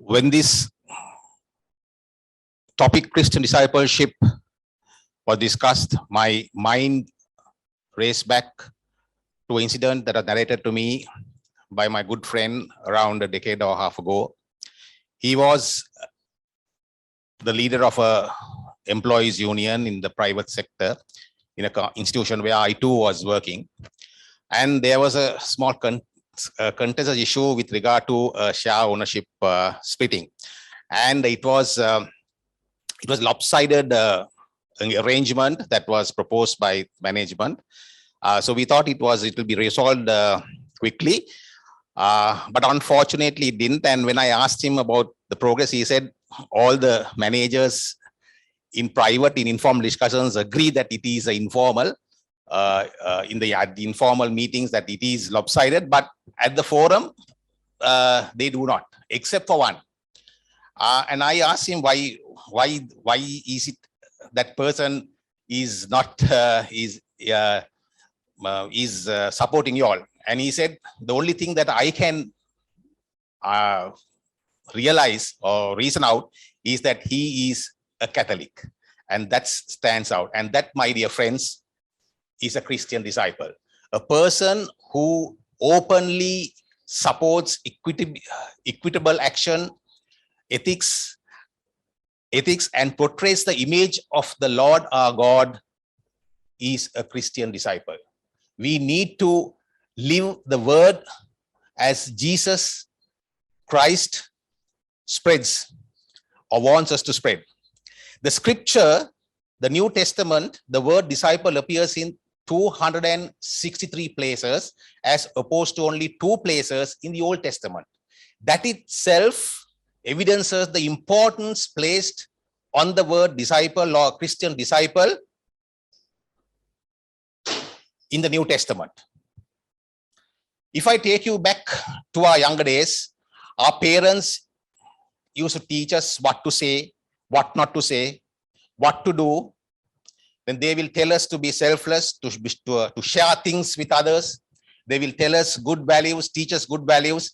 when this topic Christian discipleship was discussed, my mind raced back to an incident that was narrated to me by my good friend around a decade or a half ago. He was the leader of a employees union in the private sector in an institution where I too was working. And there was a small contentious issue with regard to share ownership splitting. And it was lopsided arrangement that was proposed by management. So we thought it will be resolved quickly. But unfortunately it didn't. And when I asked him about the progress, he said all the managers in private, in informal discussions, agree that it is informal, in the informal meetings, that it is lopsided, but at the forum, they do not, except for one. And I asked him why is it that person is not supporting you all? And he said the only thing that I can realize or reason out is that he is a Catholic, and that stands out. And that, my dear friends, is a Christian disciple, a person who openly supports equitable action, ethics, and portrays the image of the Lord our God, is a Christian disciple. We need to live the word as Jesus Christ spreads or wants us to spread. The scripture, the New Testament, the word disciple appears in 263 places as opposed to only 2 places in the Old Testament. That itself evidences the importance placed on the word disciple or Christian disciple in the New Testament. If I take you back to our younger days, our parents used to teach us what to say, what not to say, what to do. Then they will tell us to be selfless, to share things with others. They will tell us good values, teach us good values,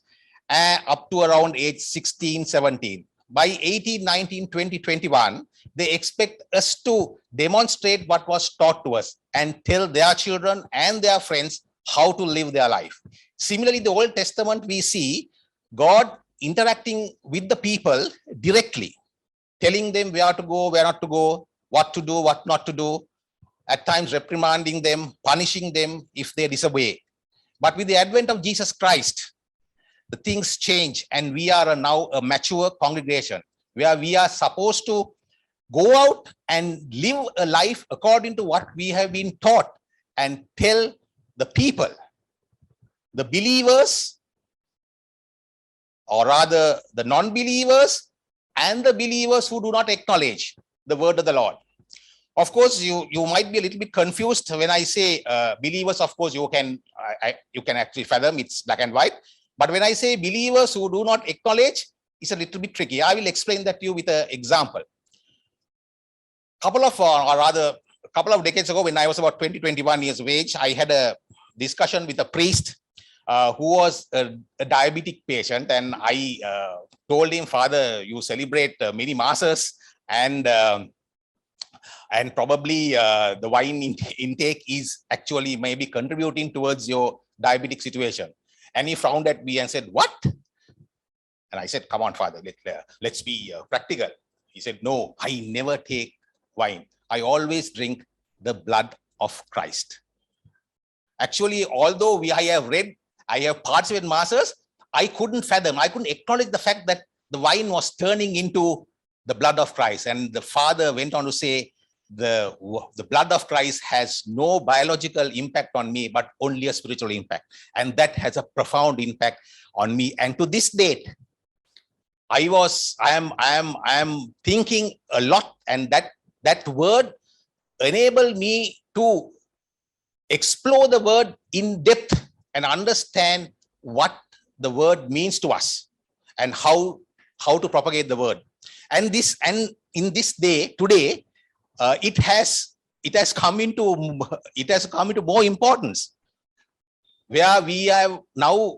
up to around age 16, 17. By 18, 19, 20, 21, they expect us to demonstrate what was taught to us and tell their children and their friends how to live their life. Similarly, in the Old Testament, we see God interacting with the people directly, telling them where to go, where not to go, what to do, what not to do, at times reprimanding them, punishing them if they disobey. But with the advent of Jesus Christ, the things change, and we are now a mature congregation where we are supposed to go out and live a life according to what we have been taught and tell the people, the believers, or rather the non-believers and the believers who do not acknowledge the word of the Lord. Of course, you might be a little bit confused when I say believers. Of course, you can actually fathom it's black and white. But when I say believers who do not acknowledge, it's a little bit tricky. I will explain that to you with an example. Couple of decades ago, when I was about 20, 21 years of age, I had a discussion with a priest who was a diabetic patient, and I told him, Father, you celebrate many masses, and probably the wine intake is actually maybe contributing towards your diabetic situation. And he frowned at me and said, what? And I said, come on, Father, let's be practical. He said, no, I never take wine. I always drink the blood of Christ. Actually, although I have participated in masses, I couldn't fathom, I couldn't acknowledge the fact that the wine was turning into the blood of Christ. And the Father went on to say, the blood of Christ has no biological impact on me, but only a spiritual impact. And that has a profound impact on me. And to this date, I am thinking a lot, and that word enabled me to explore the word in depth and understand what the word means to us and how to propagate the word. And in this day today, it has come into more importance, where we have now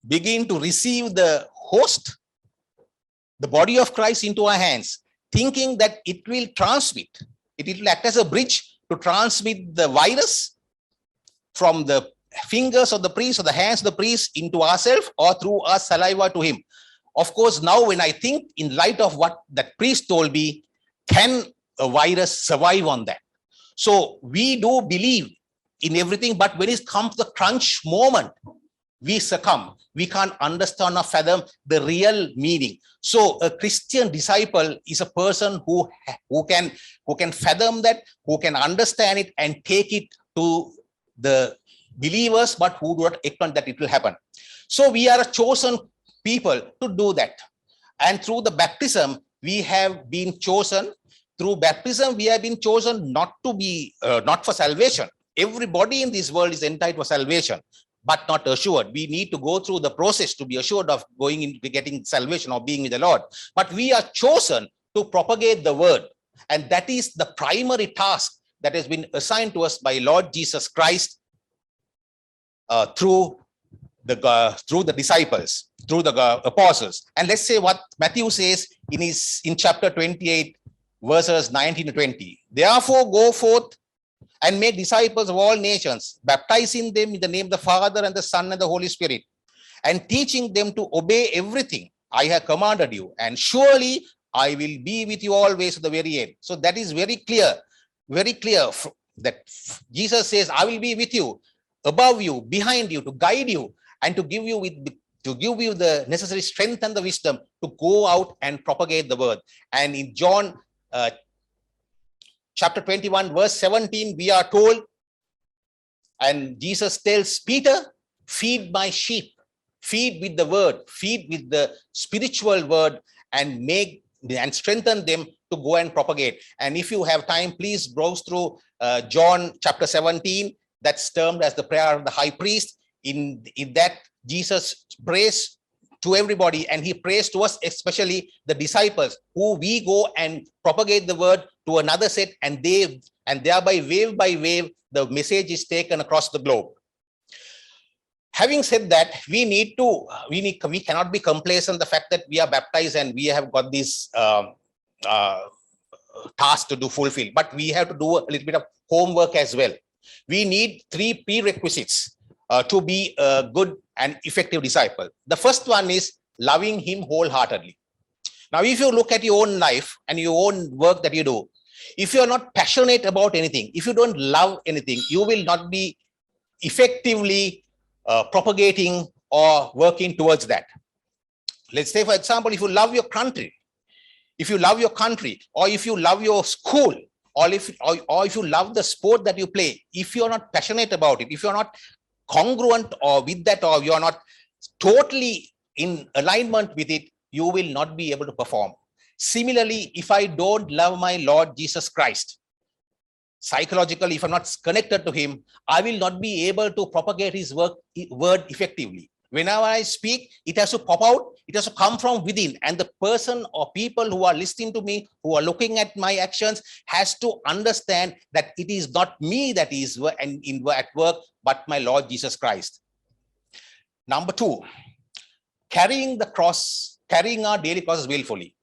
begin to receive the host the body of Christ into our hands, thinking that it will transmit, it will act as a bridge to transmit the virus from the fingers of the priest or the hands of the priest into ourselves or through our saliva to him. Of course, now when I think in light of what that priest told me, can a virus survive on that? So we do believe in everything, but when it comes to the crunch moment, we succumb. We can't understand or fathom the real meaning. So a Christian disciple is a person who can fathom that, who can understand it and take it to the believers, but who do not expect that it will happen. So we are a chosen people to do that. And through the baptism, we have been chosen. Through baptism, we have been chosen not to be, not for salvation. Everybody in this world is entitled for salvation, but not assured. We need to go through the process to be assured of going into getting salvation or being with the Lord. But we are chosen to propagate the word. And that is the primary task that has been assigned to us by Lord Jesus Christ through the disciples, through the apostles. And let's say what Matthew says in chapter 28, verses 19 to 20. Therefore, go forth and make disciples of all nations, baptizing them in the name of the Father and the Son and the Holy Spirit, and teaching them to obey everything I have commanded you. And surely I will be with you always to the very end. So that is very clear that Jesus says, I will be with you, above you, behind you, to guide you, and to give you the necessary strength and the wisdom to go out and propagate the word. And in John chapter 21, verse 17, we are told, and Jesus tells Peter, feed my sheep, feed with the word, feed with the spiritual word, and strengthen them to go and propagate. And if you have time, please browse through John chapter 17, that's termed as the prayer of the high priest. In that, Jesus prays to everybody, and he prays to us, especially the disciples, who we go and propagate the word to another set, and thereby wave by wave the message is taken across the globe. Having said that, we cannot be complacent the fact that we are baptized and we have got this task to fulfill, but we have to do a little bit of homework as well. We need 3 prerequisites to be a good and effective disciple. The first one is loving him wholeheartedly. Now, if you look at your own life and your own work that you do, if you're not passionate about anything, if you don't love anything, you will not be effectively propagating or working towards that. Let's say, for example, if you love your country, or if you love your school, or if you love the sport that you play, if you're not passionate about it, if you're not congruent or with that, or you're not totally in alignment with it, you will not be able to perform. Similarly, if I don't love my Lord Jesus Christ, psychologically, if I'm not connected to him, I will not be able to propagate his word effectively. Whenever I speak, it has to pop out, it has to come from within. And the person or people who are listening to me, who are looking at my actions, has to understand that it is not me that is at work, but my Lord Jesus Christ. Number 2, carrying our daily crosses willfully.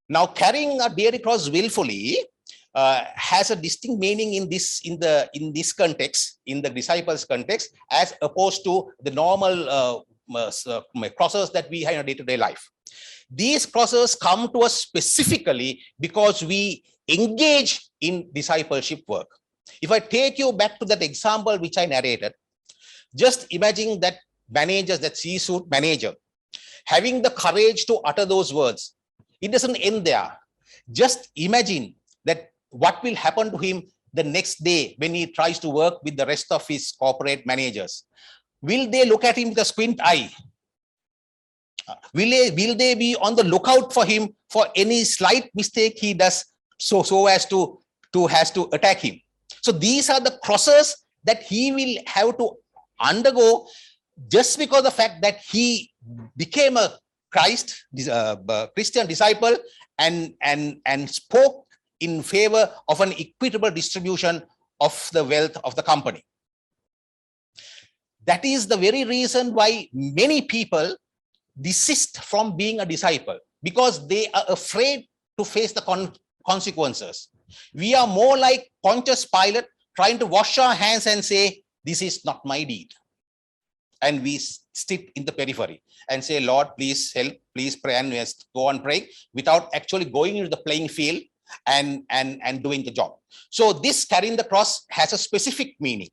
Now, carrying our daily cross willfully has a distinct meaning in this context, in the disciples' context, as opposed to the normal crosses that we have in our day-to-day life. These crosses come to us specifically because we engage in discipleship work. If I take you back to that example which I narrated, just imagine that manager, that C-suite manager, having the courage to utter those words. It doesn't end there. Just imagine that what will happen to him the next day when he tries to work with the rest of his corporate managers. Will they look at him with a squint eye? Will they be on the lookout for him for any slight mistake he does so as to attack him? So these are the crosses that he will have to undergo just because of the fact that he became a Christian disciple and spoke in favor of an equitable distribution of the wealth of the company. That is the very reason why many people desist from being a disciple, because they are afraid to face the consequences. We are more like Pontius Pilate, trying to wash our hands and say, this is not my deed. And we sit in the periphery and say, Lord, please help, please pray, and go on praying without actually going into the playing field and doing the job. So this carrying the cross has a specific meaning.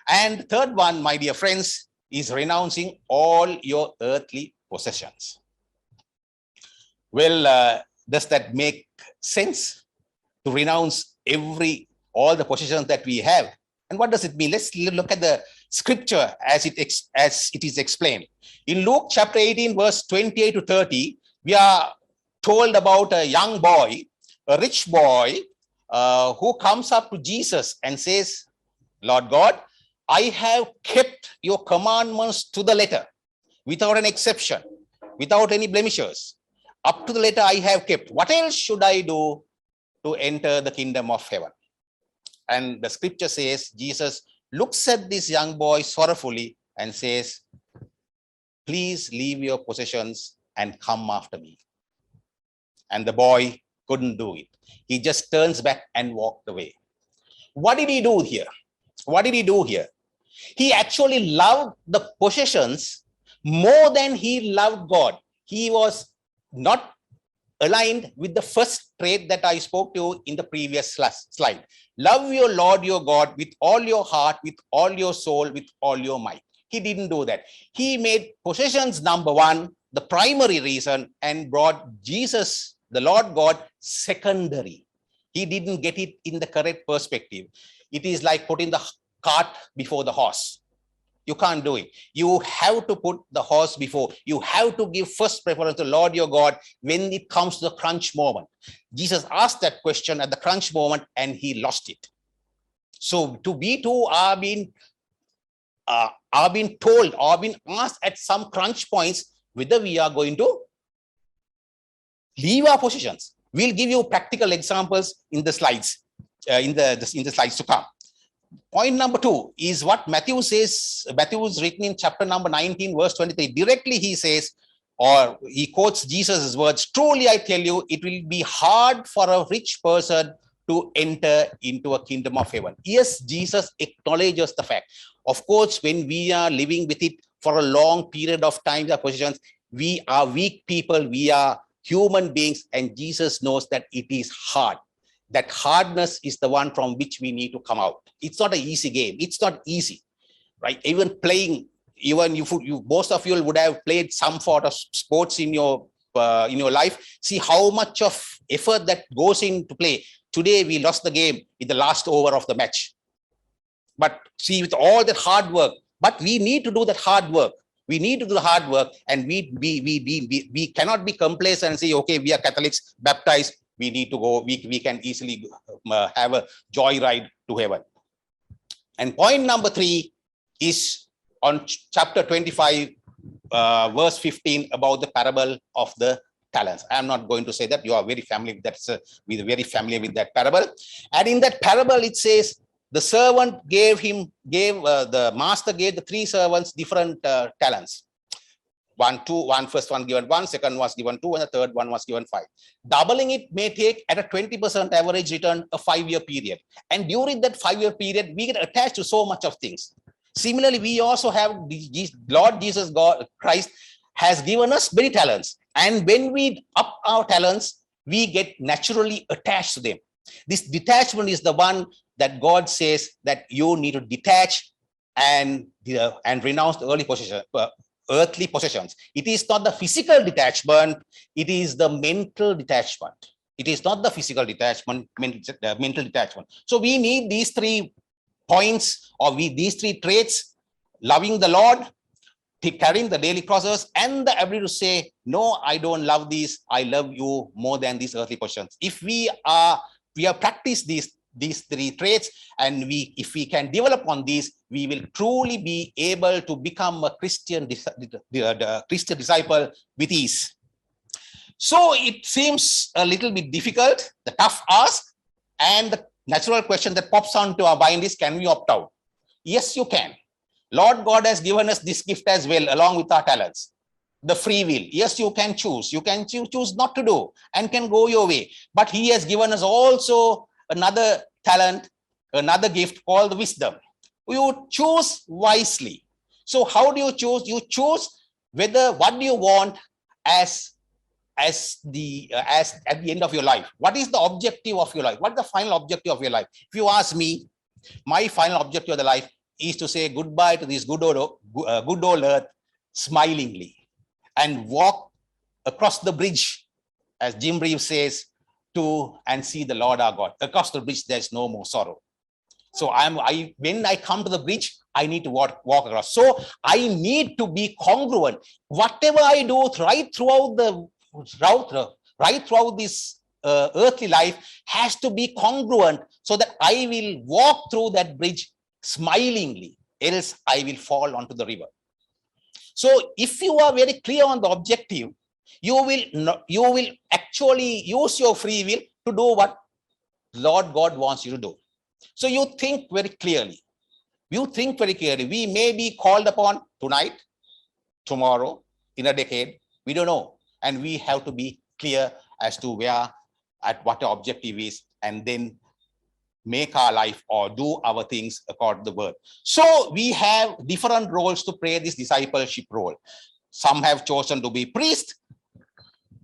And third one, my dear friends, is renouncing all your earthly possessions. Well, does that make sense? To renounce all the possessions that we have? And what does it mean? Let's look at the scripture as it is explained. In Luke chapter 18, verse 28 to 30, we are told about a young boy, a rich boy, who comes up to Jesus and says, Lord God, I have kept your commandments to the letter, without an exception, without any blemishes. Up to the letter I have kept. What else should I do to enter the kingdom of heaven? And the scripture says, Jesus looks at this young boy sorrowfully and says, please leave your possessions and come after me. And the boy couldn't do it. He just turns back and walked away. What did he do here? What did he do here? He actually loved the possessions more than he loved God. He was not aligned with the first trait that I spoke to in the previous slide. Love your Lord your God with all your heart, with all your soul, with all your might. He didn't do that. He made possessions number one, the primary reason, and brought Jesus, the Lord God, secondary. He didn't get it in the correct perspective. It is like putting the cart before the horse. You can't do it. You have to put the horse before. You have to give first preference to Lord your God when it comes to the crunch moment. Jesus asked that question at the crunch moment and he lost it. So we too are being told or being asked at some crunch points whether we are going to leave our positions. We'll give you practical examples in the slides, in the slides to come. Point number two is what Matthew says. Matthew is written in chapter number 19, verse 23. Directly he says, or he quotes Jesus' words, truly I tell you, it will be hard for a rich person to enter into a kingdom of heaven. Yes, Jesus acknowledges the fact. Of course, when we are living with it for a long period of time, our positions, we are weak people, we are human beings, and Jesus knows that it is hard. That hardness is the one from which we need to come out. It's not an easy game. It's not easy, right? Even playing, most of you would have played some sort of sports in your life. See how much of effort that goes into play. Today we lost the game in the last over of the match. But see, with all that hard work, but we need to do that hard work. We need to do the hard work, and we cannot be complacent and say, okay, we are Catholics, baptized. We need to go, we can easily have a joyride to heaven. And point number three is on chapter 25, verse 15, about the parable of the talents. I'm not going to say that. You are very familiar with that. We're very familiar with that parable. And in that parable, it says, the master gave the three servants different talents. First one given 1, second was given 2, and the third one was given 5. Doubling it may take at a 20% average return a 5-year period. And during that 5-year period, we get attached to so much of things. Similarly, we also have Lord Jesus Christ has given us many talents. And when we up our talents, we get naturally attached to them. This detachment is the one that God says that you need to detach and renounce the earthly possessions. It is not the physical detachment, it is the mental detachment. It is not the physical detachment, mental detachment. So we need these 3 points, or these 3 traits: loving the Lord, carrying the daily crosses, and the ability to say, no, I don't love these, I love you more than these earthly possessions. If we have practiced these 3 traits, and if we can develop on these, we will truly be able to become a Christian disciple with ease. So it seems a little bit difficult, the tough ask, and the natural question that pops onto our mind is, can we opt out? Yes, you can. Lord God has given us this gift as well, along with our talents. the free will. Yes, you can choose. You can choose not to do and can go your way. But he has given us also another talent, another gift called wisdom. You choose wisely. So how do you choose? You choose whether what do you want as at the end of your life. What is the objective of your life? What is the final objective of your life? If you ask me, my final objective of the life is to say goodbye to this good old earth smilingly and walk across the bridge, as Jim Reeves says, and see the Lord our God. Across the bridge, there's no more sorrow. So when I come to the bridge, I need to walk across. So I need to be congruent. Whatever I do right throughout this earthly life has to be congruent, so that I will walk through that bridge smilingly, else I will fall onto the river. So if you are very clear on the objective, you will actually use your free will to do what Lord God wants you to do. So you think very clearly. We may be called upon tonight, tomorrow, in a decade. We don't know. And we have to be clear as to what our objective is, and then make our life or do our things according to the word. So we have different roles to play this discipleship role. Some have chosen to be priest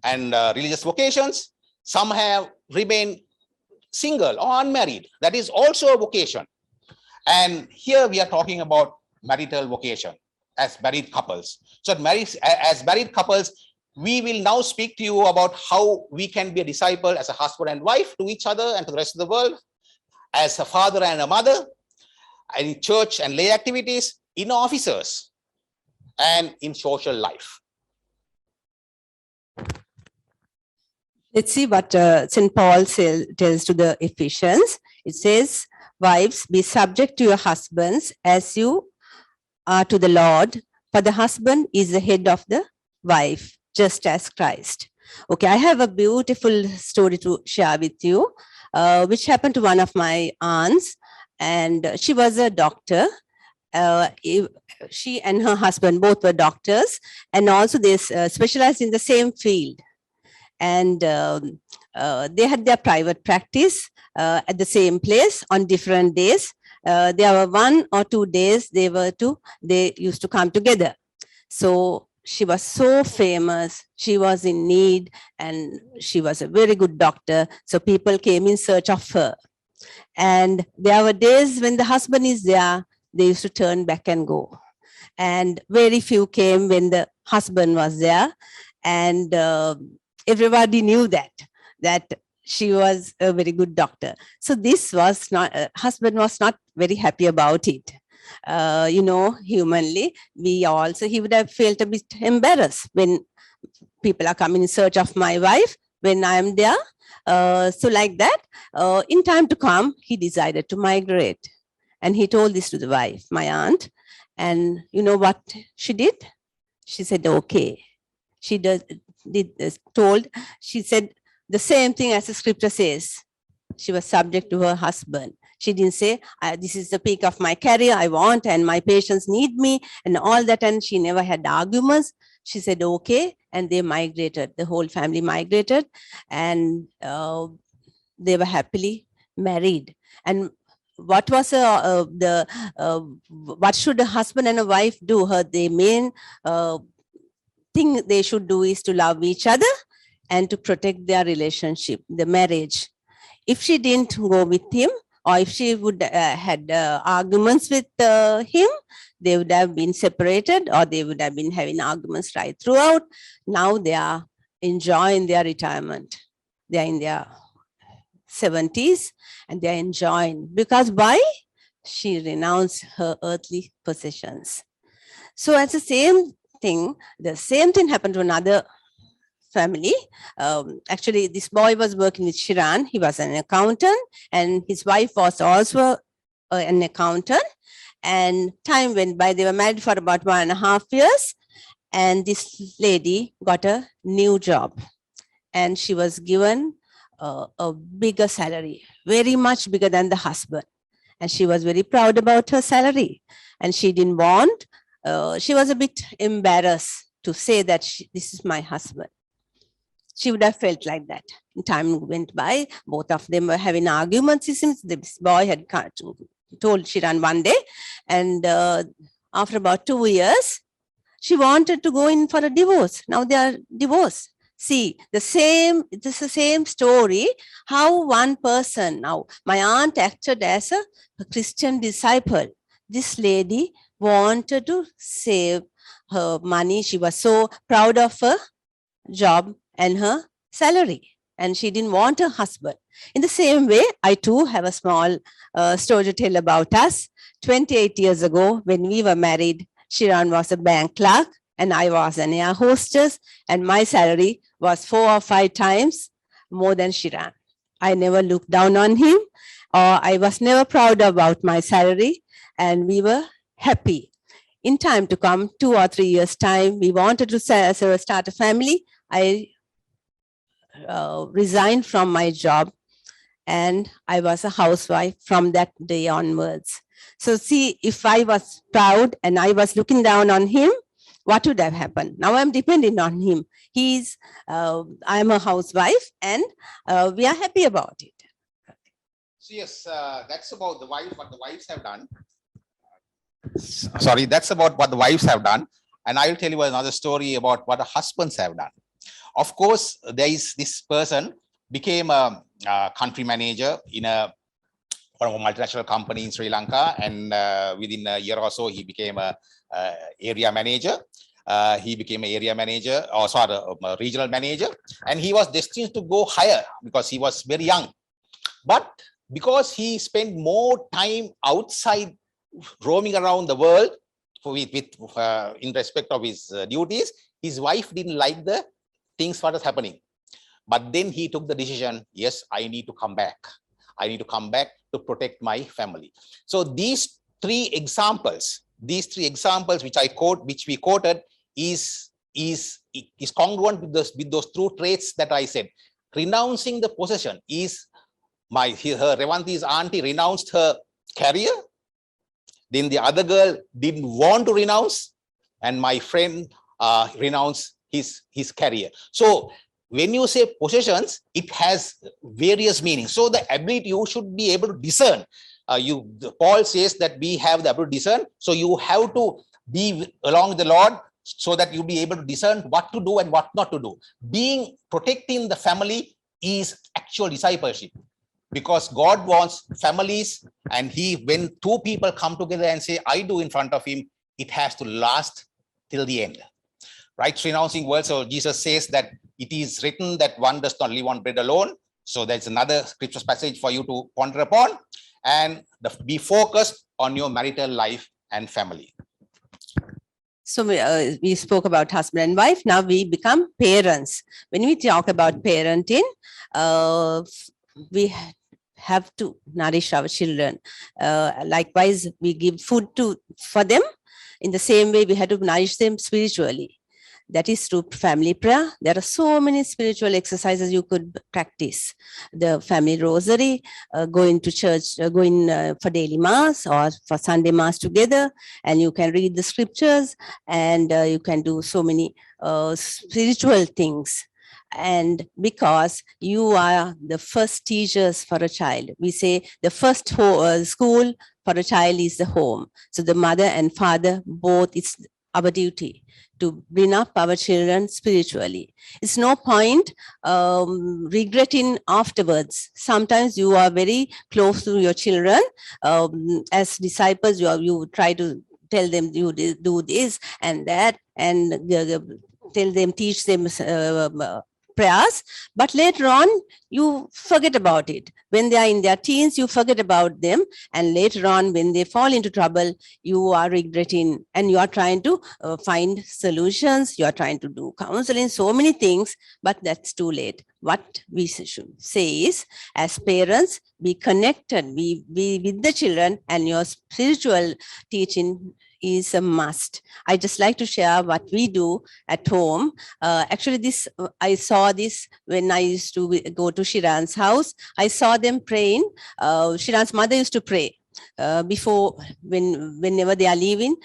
and religious vocations. Some have remained single or unmarried. That is also a vocation. And here we are talking about marital vocation as married couples. So as married couples, we will now speak to you about how we can be a disciple as a husband and wife to each other and to the rest of the world, as a father and a mother, in church and lay activities, in offices, and in social life. Let's see what St. Paul tells to the Ephesians. It says, wives, be subject to your husbands as you are to the Lord, for the husband is the head of the wife, just as Christ. Okay, I have a beautiful story to share with you, which happened to one of my aunts, and she was a doctor. She and her husband both were doctors, and also they specialized in the same field. And they had their private practice at the same place on different days. There were 1 or 2 days they used to come together. So she was so famous, she was in need, and she was a very good doctor. So people came in search of her. And there were days when the husband is there, they used to turn back and go. And very few came when the husband was there. And everybody knew that she was a very good doctor. So this was not, husband was not very happy about it. Humanly, he would have felt a bit embarrassed when people are coming in search of my wife when I am there. So like that, in time to come, he decided to migrate. And he told this to the wife, my aunt. And you know what she did? She said, okay. She said the same thing as the scripture says. She was subject to her husband. She didn't say, this is the peak of my career, I want, and my patients need me, and all that. And she never had arguments. She said, okay. And they migrated. The whole family migrated, and they were happily married. And what was what should a husband and a wife do? The main thing they should do is to love each other and to protect their relationship, the marriage. If she didn't go with him, or if she would had arguments with him, they would have been separated, or they would have been having arguments right throughout. Now they are enjoying their retirement. They are in their 70s and they are enjoying. Because why? She renounced her earthly possessions. So as the same thing happened to another family. Actually, this boy was working with Shiran. He was an accountant, and his wife was also an accountant. And time went by. They were married for about 1.5 years. And this lady got a new job. And she was given a bigger salary, very much bigger than the husband. And she was very proud about her salary. And she didn't want, she was a bit embarrassed to say that this is my husband. She would have felt like that. Time went by, both of them were having arguments. It seems this boy had told Shiran one day, and after about 2 years, she wanted to go in for a divorce. Now they are divorced. See, this is the same story, how one person, now my aunt acted as a Christian disciple. This lady wanted to save her money. She was so proud of her job and her salary, and she didn't want a husband. In the same way, I too have a small story to tell about us. 28 years ago, when we were married, Shiran was a bank clerk and I was an air hostess, and my salary was 4 or 5 times more than Shiran. I never looked down on him, or I was never proud about my salary, and we were happy. In time to come, 2 or 3 years time, we wanted to start a family. I resigned from my job, and I was a housewife from that day onwards. So see, if I was proud and I was looking down on him, what would have happened? Now I'm depending on him. I'm a housewife, and we are happy about it. So yes, that's about the wives, what the wives have done. Sorry, that's about what the wives have done. And I will tell you another story about what the husbands have done. Of course, there is this person became a country manager in one of a multinational company in Sri Lanka, and within a year or so, he became a area manager. He became an area manager, or sorry, a regional manager, and he was destined to go higher because he was very young. But because he spent more time outside, roaming around the world in respect of his duties, his wife didn't like the things what was happening. But then he took the decision, yes, I need to come back. I need to come back to protect my family. So these three examples which we quoted is congruent with those true traits that I said. Renouncing the possession is Revanti's auntie renounced her career. Then the other girl didn't want to renounce, and my friend renounced his career. So when you say possessions, it has various meanings. So the ability, you should be able to discern. Paul says that we have the ability to discern. So you have to be along with the Lord so that you'll be able to discern what to do and what not to do. Protecting the family is actual discipleship, because God wants families, and when two people come together and say, I do in front of him, it has to last till the end. Right? Renouncing words. So Jesus says that it is written that one does not live on bread alone. So that's another scripture passage for you to ponder upon, and be focused on your marital life and family. So we spoke about husband and wife. Now we become parents. When we talk about parenting, we have to nourish our children. Likewise, we give food for them. In the same way, we have to nourish them spiritually. That is through family prayer. There are so many spiritual exercises you could practice. The family rosary, going to church, going for daily mass or for Sunday mass together, and you can read the scriptures, and you can do so many spiritual things. And because you are the first teachers for a child, we say the first school for a child is the home. So the mother and father, both, it's our duty to bring up our children spiritually. It's no point regretting afterwards. Sometimes you are very close to your children. As disciples, you try to tell them you do this and that, and tell them, teach them prayers, but later on you forget about it. When they are in their teens, you forget about them, and later on when they fall into trouble, you are regretting, and you are trying to find solutions, you are trying to do counseling, so many things, but that's too late. What we should say is, as parents, be connected, be with the children, and your spiritual teaching is a must. I just like to share what we do at home. Actually, I saw this when I used to go to Shiran's house. I saw them praying. Shiran's mother used to pray before, whenever they are leaving.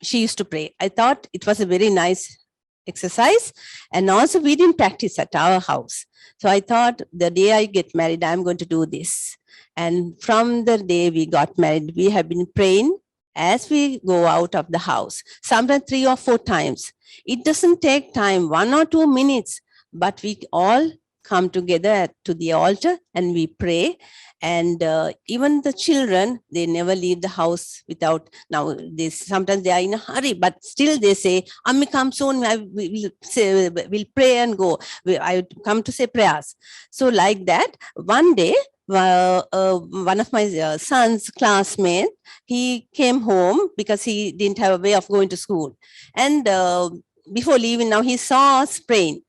she used to pray. I thought it was a very nice exercise. And also we didn't practice at our house. So I thought the day I get married, I'm going to do this. And from the day we got married, we have been praying as we go out of the house, sometimes 3 or 4 times. It doesn't take time, 1 or 2 minutes, but we all come together to the altar and we pray. And even the children, they never leave the house without, now they sometimes they are in a hurry, but still they say, Ammi, come soon, we'll pray and go. I come to say prayers. So like that, one day, one of my son's classmates, he came home because he didn't have a way of going to school. And before leaving, now he saw us praying.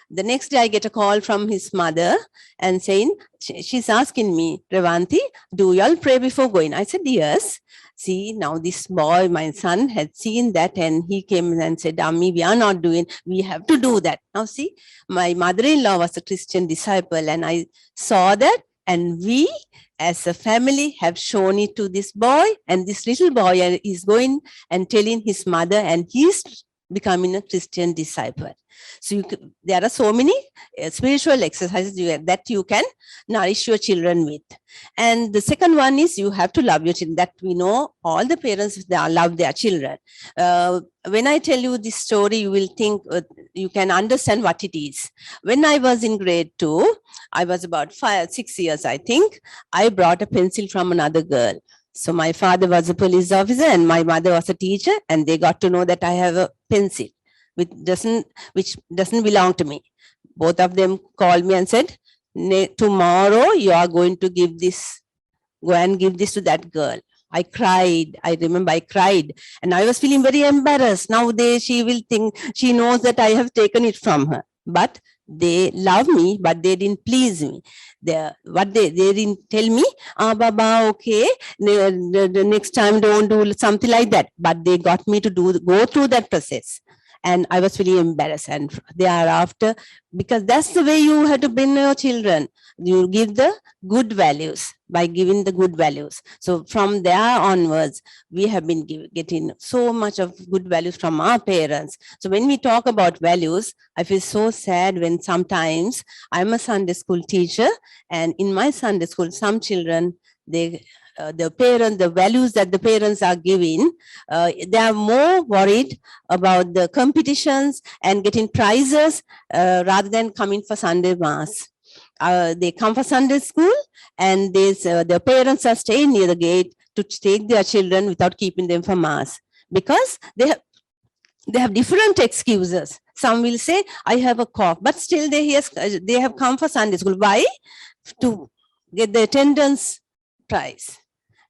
The next day I get a call from his mother and saying, she's asking me, Revanthi, do you all pray before going? I said, yes. See, now this boy, my son, had seen that and he came and said, Ammi, we are not doing, we have to do that. Now see, my mother-in-law was a Christian disciple and I saw that, and we as a family have shown it to this boy, and this little boy is going and telling his mother, and he's becoming a Christian disciple. So there are so many spiritual exercises that you can nourish your children with. And the second one is you have to love your children. That we know all the parents, they love their children. When I tell you this story, you will think, you can understand what it is. When I was in grade 2, I was about 6 years, I think, I brought a pencil from another girl. So my father was a police officer and my mother was a teacher, and they got to know that I have a pencil which doesn't belong to me. Both of them called me and said, tomorrow you are going to go and give this to that girl. I cried. I remember I cried and I was feeling very embarrassed. Nowadays she will think, she knows that I have taken it from her. But they love me, but they didn't please me. They didn't tell me, Baba, okay, the next time don't do something like that. But they got me to go through that process. And I was really embarrassed. And thereafter, because that's the way you have to bring your children. You give the good values by giving the good values. So from there onwards, we have been getting so much of good values from our parents. So when we talk about values, I feel so sad when sometimes I'm a Sunday school teacher, and in my Sunday school, some children, the values that the parents are giving, they are more worried about the competitions and getting prizes rather than coming for Sunday mass. They come for Sunday school, and their parents are staying near the gate to take their children without keeping them for mass, because they have different excuses. Some will say, I have a cough, but still they have come for Sunday school. Why? To get the attendance prize.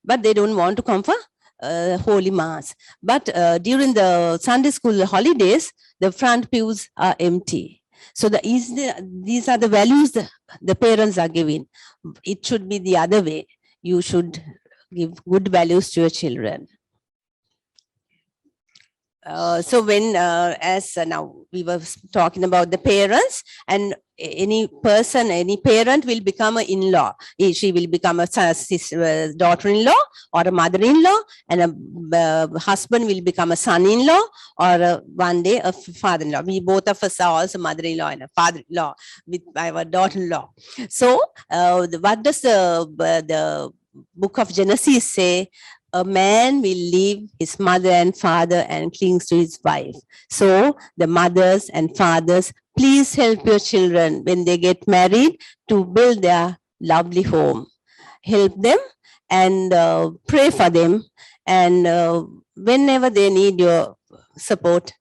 But they don't want to come for Holy Mass. But during the Sunday school holidays, the front pews are empty. So these are the values the parents are giving. It should be the other way. You should give good values to your children. So when, now we were talking about the parents, and any parent will become an in-law. She will become a daughter-in-law or a mother-in-law, and a husband will become a son-in-law, or one day a father-in-law. We both of us are also mother-in-law and a father-in-law with our daughter-in-law. So what does the book of Genesis say? A man will leave his mother and father and clings to his wife. So the mothers and fathers, please help your children when they get married to build their lovely home. Help them and pray for them. And whenever they need your support,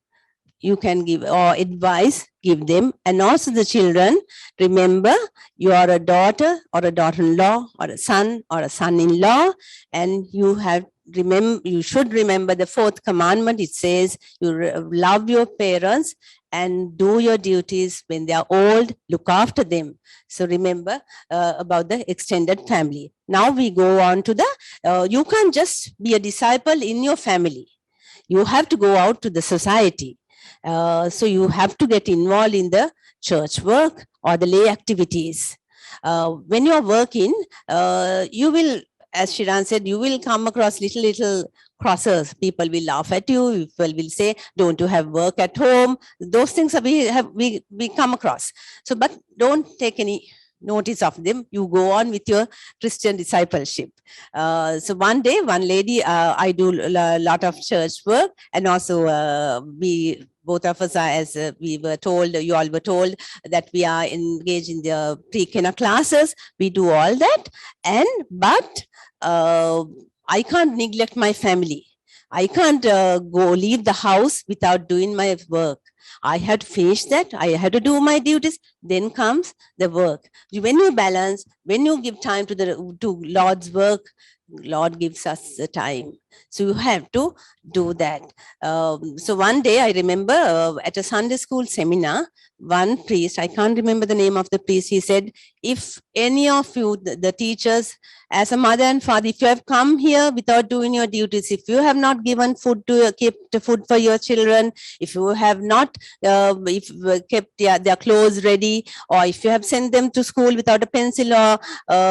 you can give, or advice, give them. And also the children, remember, you are a daughter or a daughter-in-law or a son-in-law, and you should remember the 4th commandment. It says, you love your parents and do your duties when they are old, look after them. So remember about the extended family. Now we go on to you can't just be a disciple in your family. You have to go out to the society. So you have to get involved in the church work or the lay activities. When you are working, you will, as Shiran said, you will come across little crosses. People will laugh at you. People will say, "Don't you have work at home?" Those things we come across. So, but don't take any notice of them. You go on with your Christian discipleship. So one day, one lady, I do a lot of church work, and also we both of us are, as we were told, you all were told, that we are engaged in the pre-Kena classes. We do all that, but I can't neglect my family. I can't go leave the house without doing my work. I had to finish that. I had to do my duties. Then comes the work. When you balance, when you give time to Lord's work, Lord gives us the time. So you have to do that. So one day I remember at a Sunday school seminar, one priest, I can't remember the name of the priest, he said, if any of you, the teachers, as a mother and father, if you have come here without doing your duties, if you have not given food to kept food for your children, if you have not kept their clothes ready, or if you have sent them to school without a pencil or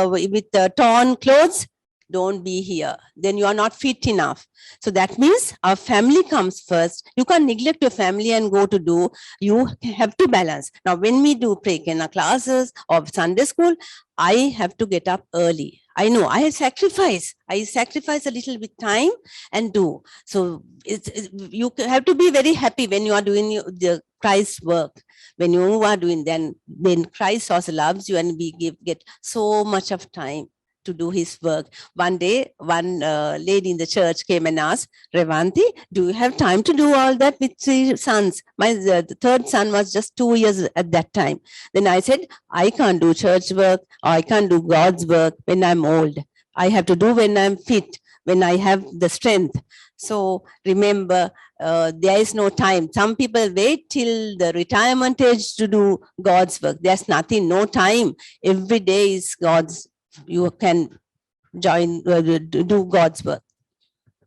with torn clothes, don't be here. Then you are not fit enough. So that means our family comes first. You can't neglect your family and go to do. You have to balance. Now, when we do pre-Kena classes or Sunday school, I have to get up early. I know I sacrifice a little bit time and do. So you have to be very happy when you are doing the Christ's work. When you are doing, then Christ also loves you, and we get so much of time to do his work. One day, one lady in the church came and asked, Revanti, do you have time to do all that with 3 sons? The third son was just 2 years at that time. Then I said, I can't do church work, or I can't do God's work when I'm old. I have to do when I'm fit, when I have the strength. So remember, there is no time. Some people wait till the retirement age to do God's work. There's nothing, no time. Every day is God's. You can join, do God's work.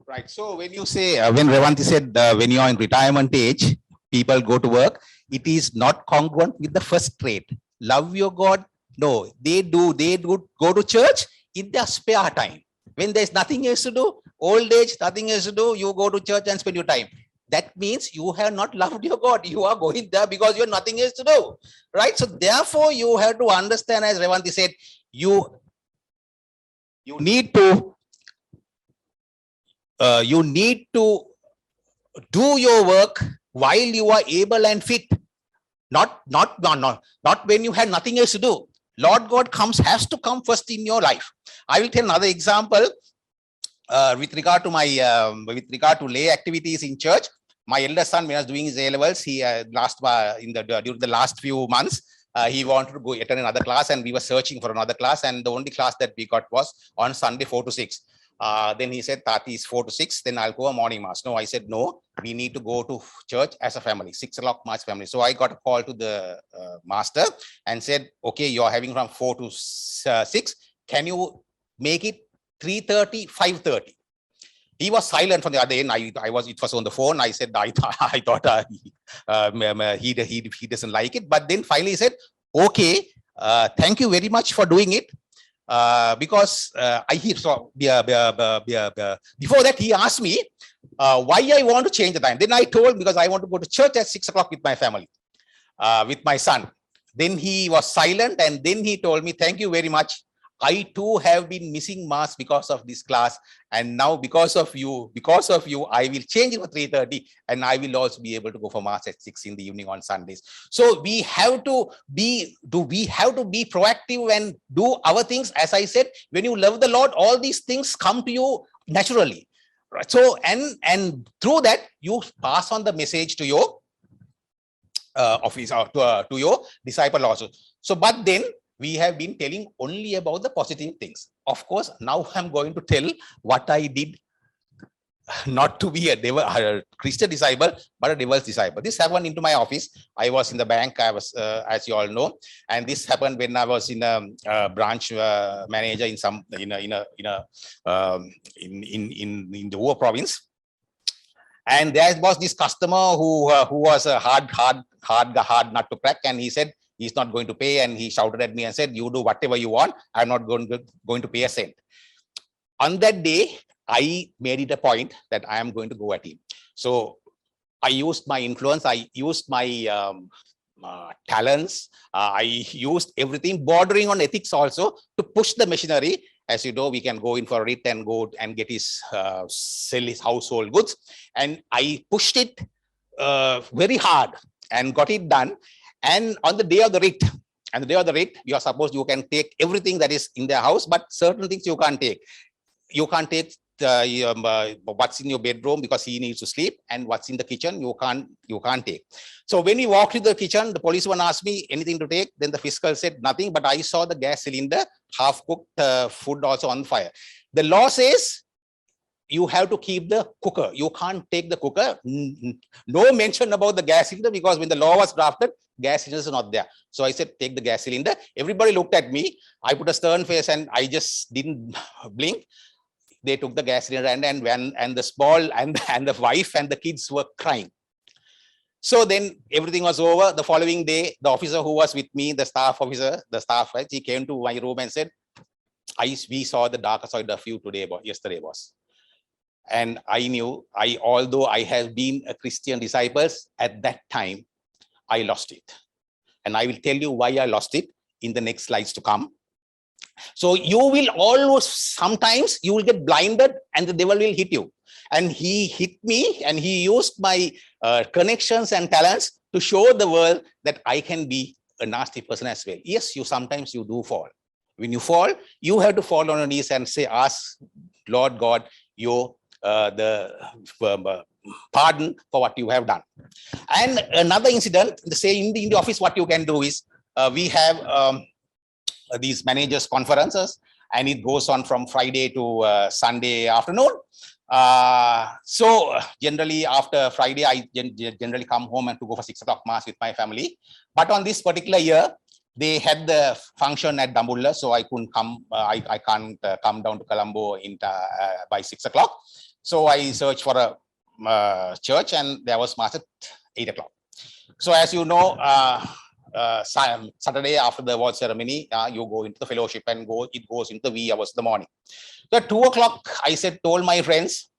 Right. So when you say, when Revanti said, when you are in retirement age, people go to work, it is not congruent with the first trait. Love your God. No, they do go to church in their spare time. When there's nothing else to do, old age, nothing else to do, you go to church and spend your time. That means you have not loved your God. You are going there because you have nothing else to do. Right. So therefore, you have to understand, as Revanti said, you need to do your work while you are able and fit, not when you have nothing else to do. Lord God has to come first in your life. I will tell another example with regard to lay activities in church. My elder son, when I was doing his A-levels, he during the last few months, he wanted to go attend another class, and we were searching for another class, and the only class that we got was on Sunday 4 to 6. Then he said, Tati is 4 to 6, then I'll go a morning mass. No, I said, no, we need to go to church as a family, 6 o'clock mass family. So I got a call to the master and said, okay, you're having from 4 to 6. Can you make it 3:30, 5:30? He was silent from the other end. It was on the phone. I said, I thought he doesn't like it. But then finally he said, okay, thank you very much for doing it. Because before that he asked me why I want to change the time. Then I told, because I want to go to church at 6 o'clock with my family, with my son. Then he was silent, and then he told me, thank you very much. I too have been missing mass because of this class, and now because of you, I will change it for 3:30, and I will also be able to go for mass at 6 in the evening on Sundays. So we have to be proactive and do our things. As I said, when you love the Lord, all these things come to you naturally, right? So and through that you pass on the message to your office, or to your disciple also. So, but then we have been telling only about the positive things. Of course, now I'm going to tell what I did not to be a Christian disciple, but a devil's disciple. This happened into my office. I was in the bank. I was, as you all know, and this happened when I was in a branch manager in the Ua province. And there was this customer who was a hard nut to crack, and he said he's not going to pay, and he shouted at me and said, "You do whatever you want. I'm not going to pay a cent." On that day, I made it a point that I am going to go at him. So I used my influence. I used my talents. I used everything bordering on ethics also to push the machinery. As you know, we can go in for it and go and get his sell his household goods. And I pushed it very hard and got it done. And on the day of the writ, you are supposed you can take everything that is in their house, but certain things you can't take. You can't take what's in your bedroom because he needs to sleep, and what's in the kitchen you can't take. So when we walked to the kitchen, the policeman asked me anything to take. Then the fiscal said nothing, but I saw the gas cylinder, half cooked food also on fire. The law says you have to keep the cooker. You can't take the cooker. No mention about the gas cylinder, because when the law was drafted, gas cylinders are not there. So I said, take the gas cylinder. Everybody looked at me. I put a stern face and I just didn't blink. They took the gas cylinder and the small and the wife and the kids were crying. So then everything was over. The following day, the officer who was with me, the staff officer, he came to my room and said, we saw the darker side of you yesterday, boss. And I knew, although I have been a Christian disciple, at that time, I lost it. And I will tell you why I lost it in the next slides to come. So you will always, sometimes you will get blinded and the devil will hit you. And he hit me and he used my connections and talents to show the world that I can be a nasty person as well. Yes, sometimes you do fall. When you fall, you have to fall on your knees and say, ask Lord God, the pardon for what you have done. And another incident, in the office, what you can do is we have these managers conferences, and it goes on from Friday to Sunday afternoon. So generally after Friday, I generally come home and to go for 6 o'clock mass with my family. But on this particular year, they had the function at Dambulla, so I couldn't come. I can't come down to Colombo by 6 o'clock. So I searched for a church, and there was mass at 8 o'clock. So as you know, Saturday after the award ceremony, you go into the fellowship and it goes into the wee hours of the morning. So at 2 o'clock, I told my friends,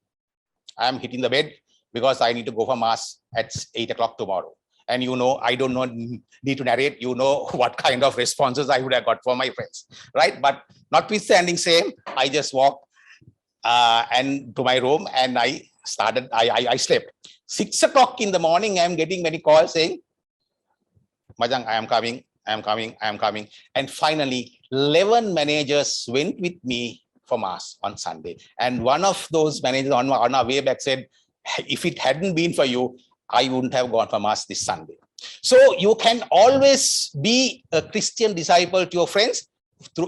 I'm hitting the bed because I need to go for mass at 8 o'clock tomorrow. And you know, I don't need to narrate, you know what kind of responses I would have got from my friends, right? But notwithstanding same, I just walked and to my room and I slept. 6 o'clock in the morning, I'm getting many calls saying, Majang, I am coming. And finally, 11 managers went with me for mass on Sunday. And one of those managers on our way back said, if it hadn't been for you, I wouldn't have gone for mass this Sunday. So you can always be a Christian disciple to your friends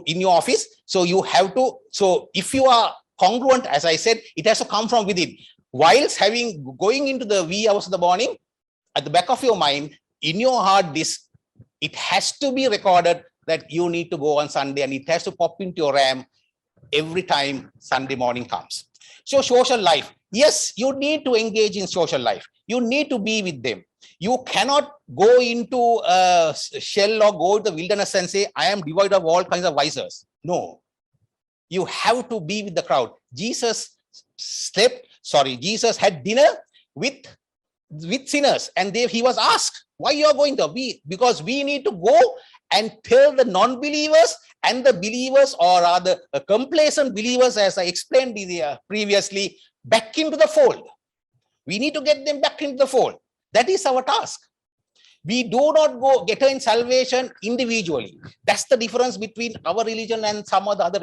in your office. So you have to, so if you are congruent, as I said, it has to come from within. Whilst going into the wee hours of the morning, at the back of your mind, in your hard disk, it has to be recorded that you need to go on Sunday, and it has to pop into your RAM every time Sunday morning comes. So social life, yes, you need to engage in social life. You need to be with them. You cannot go into a shell or go to the wilderness and say, I am devoid of all kinds of vices. No, you have to be with the crowd. Jesus had dinner with sinners, and he was asked, why you are going to be? Because we need to go and tell the non-believers and the believers, or rather complacent believers, as I explained previously, back into the fold. We need to get them back into the fold. That is our task. We do not get in salvation individually. That's the difference between our religion and some of the other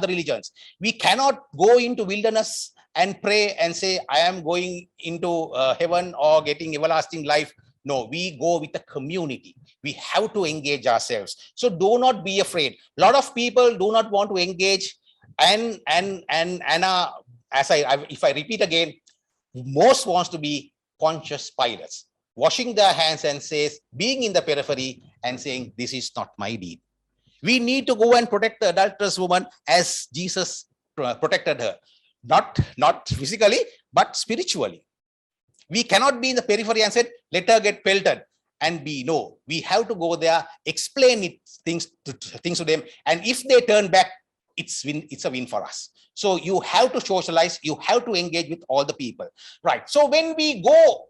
religions. We cannot go into wilderness and pray and say, I am going into heaven or getting everlasting life. No, we go with the community. We have to engage ourselves. So do not be afraid. A lot of people do not want to engage, and if I repeat again, most wants to be Pontius Pilates, washing their hands and says, being in the periphery and saying, this is not my deed. We need to go and protect the adulterous woman as Jesus protected her, not physically, but spiritually. We cannot be in the periphery and say, let her get pelted and be. No, we have to go there, explain things to them. And if they turn back, it's a win for us. So you have to socialize, you have to engage with all the people, right? So when we go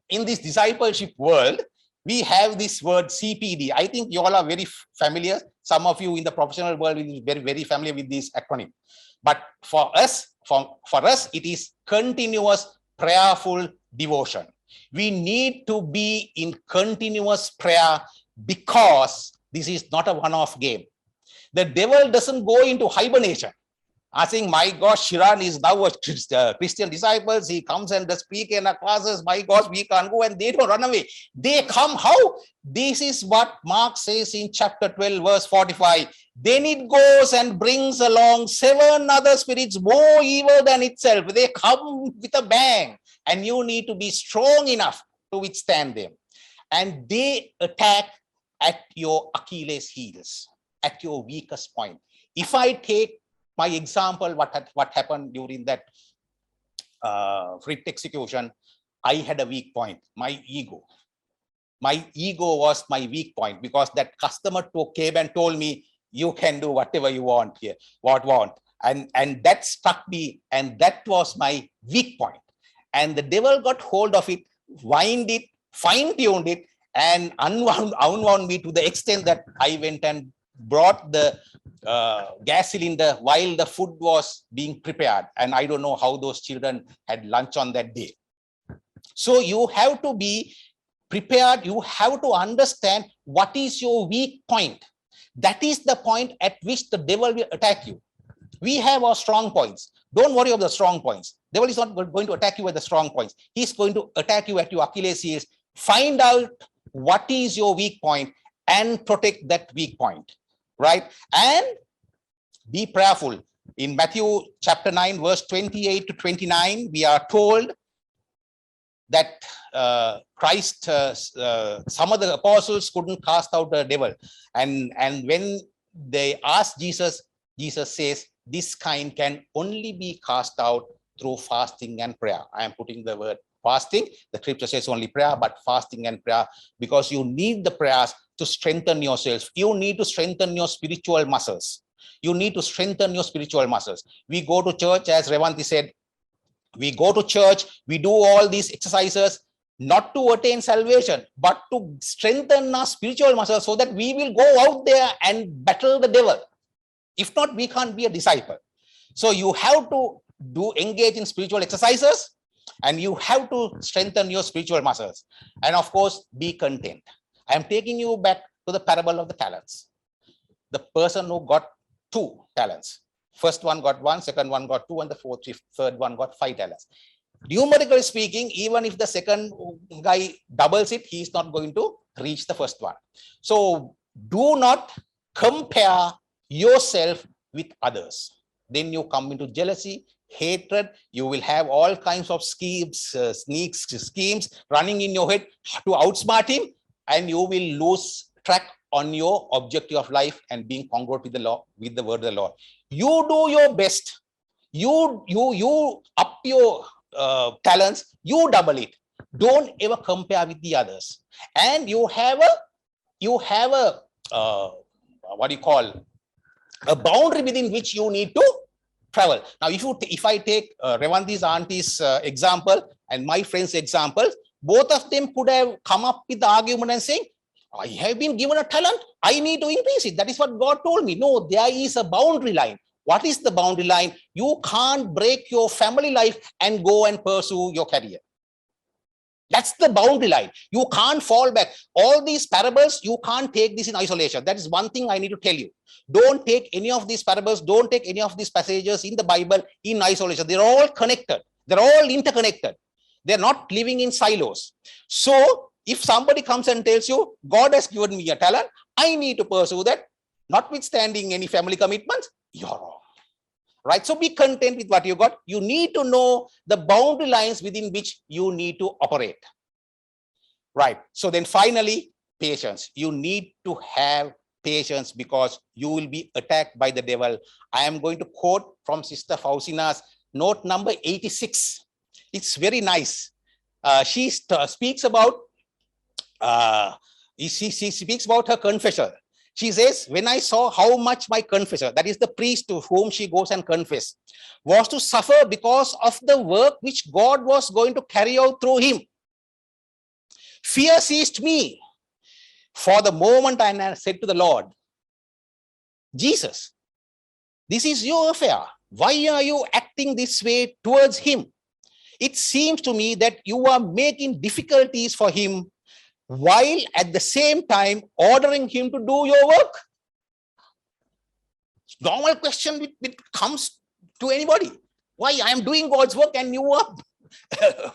in this discipleship world, we have this word CPD. I think you all are very familiar. Some of you in the professional world will be very, very familiar with this acronym. But for us, it is continuous prayerful devotion. We need to be in continuous prayer because this is not a one-off game. The devil doesn't go into hibernation. I think, my gosh, Shiran is now a Christian disciples. He comes and does speak in our classes. My gosh, we can't go, and they don't run away. They come. How? This is what Mark says in chapter 12, verse 45. Then it goes and brings along 7 other spirits more evil than itself. They come with a bang, and you need to be strong enough to withstand them. And they attack at your Achilles' heels, at your weakest point. If I take my example, what happened during that writ execution, I had a weak point, my ego. My ego was my weak point, because that customer came and told me, you can do whatever you want here, and that struck me, and that was my weak point. And the devil got hold of it, wind it, fine-tuned it, and unwound me to the extent that I went and brought the gas cylinder while the food was being prepared. And I don't know how those children had lunch on that day. So you have to be prepared. You have to understand what is your weak point. That is the point at which the devil will attack you. We have our strong points. Don't worry about the strong points. The devil is not going to attack you at the strong points. He's going to attack you at your Achilles' heels. Find out what is your weak point and protect that weak point, right? And be prayerful. In Matthew chapter 9, verse 28 to 29, we are told that Christ, some of the apostles couldn't cast out the devil. And when they asked Jesus, Jesus says, this kind can only be cast out through fasting and prayer. I am putting the word fasting. The scripture says only prayer, but fasting and prayer, because you need the prayers to strengthen yourself. You need to strengthen your spiritual muscles. You need to strengthen your spiritual muscles. We go to church, as Revanthi said, we go to church, we do all these exercises, not to attain salvation, but to strengthen our spiritual muscles so that we will go out there and battle the devil. If not, we can't be a disciple. So you have to engage in spiritual exercises, and you have to strengthen your spiritual muscles. And of course, be content. I am taking you back to the parable of the talents. The person who got 2 talents. First one got 1, second one got 2, and the third one got 5 talents. Numerically speaking, even if the second guy doubles it, he is not going to reach the first one. So do not compare yourself with others. Then you come into jealousy, hatred. You will have all kinds of schemes running in your head to outsmart him, and you will lose track on your objective of life and being congruent with the law, with the word of the Lord. You do your best. You up your talents. You double it. Don't ever compare with the others. And you have a what do you call, a boundary within which you need to travel. Now, if I take Revanthi's auntie's example and my friend's example, both of them could have come up with the argument and saying, I have been given a talent, I need to increase it. That is what God told me. No, there is a boundary line. What is the boundary line? You can't break your family life and go and pursue your career. That's the boundary line. You can't fall back. All these parables, you can't take this in isolation. That is one thing I need to tell you. Don't take any of these parables, don't take any of these passages in the Bible in isolation. They're all connected. They're all interconnected. They're not living in silos. So if somebody comes and tells you, God has given me a talent, I need to pursue that, notwithstanding any family commitments, you're wrong. Right? So be content with what you got. You need to know the boundary lines within which you need to operate. Right? So then finally, patience. You need to have patience because you will be attacked by the devil. I am going to quote from Sister Faustina's note number 86. It's very nice. She speaks about she speaks about her confession. She says, when I saw how much my confessor, that is the priest to whom she goes and confess, was to suffer because of the work which God was going to carry out through him, fear seized me. For the moment I said to the Lord, Jesus, this is your affair. Why are you acting this way towards him? It seems to me that you are making difficulties for him while at the same time ordering him to do your work. Normal question which comes to anybody. Why I am doing God's work and you are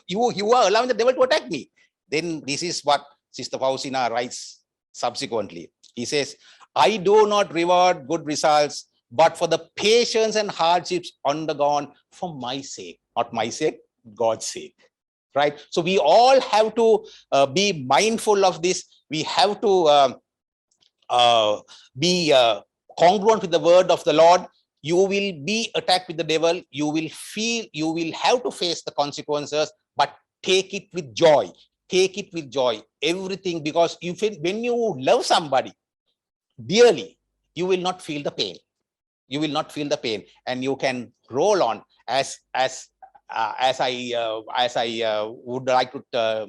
you are allowing the devil to attack me? Then this is what Sister Faustina writes subsequently. He says, I do not reward good results, but for the patience and hardships undergone for my sake, not my sake, God's sake. Right? So we all have to be mindful of this. We have to be congruent with the word of the Lord. You will be attacked with the devil. You will have to face the consequences, but take it with joy. Take it with joy. Everything, because you feel when you love somebody dearly, you will not feel the pain. You will not feel the pain, and you can roll on as I would like to tell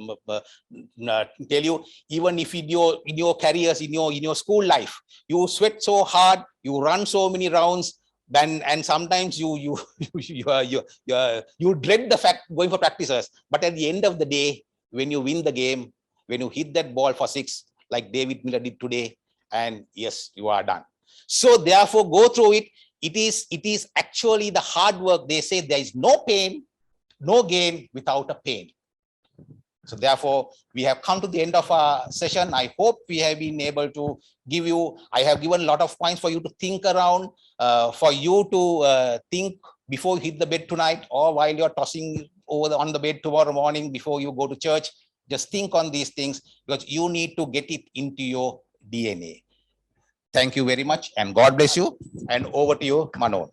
you, even if in your careers, in your school life, you sweat so hard, you run so many rounds, and sometimes you dread the fact going for practices. But at the end of the day, when you win the game, when you hit that ball for 6, like David Miller did today, and yes, you are done. So therefore, go through it. It is actually the hard work. They say there is no pain, no gain without a pain. So therefore, we have come to the end of our session. I hope we have been able to give you, I have given a lot of points for you to think around, for you to think before you hit the bed tonight, or while you're tossing on the bed tomorrow morning before you go to church. Just think on these things, because you need to get it into your DNA. Thank you very much, and God bless you. And over to you, Manon.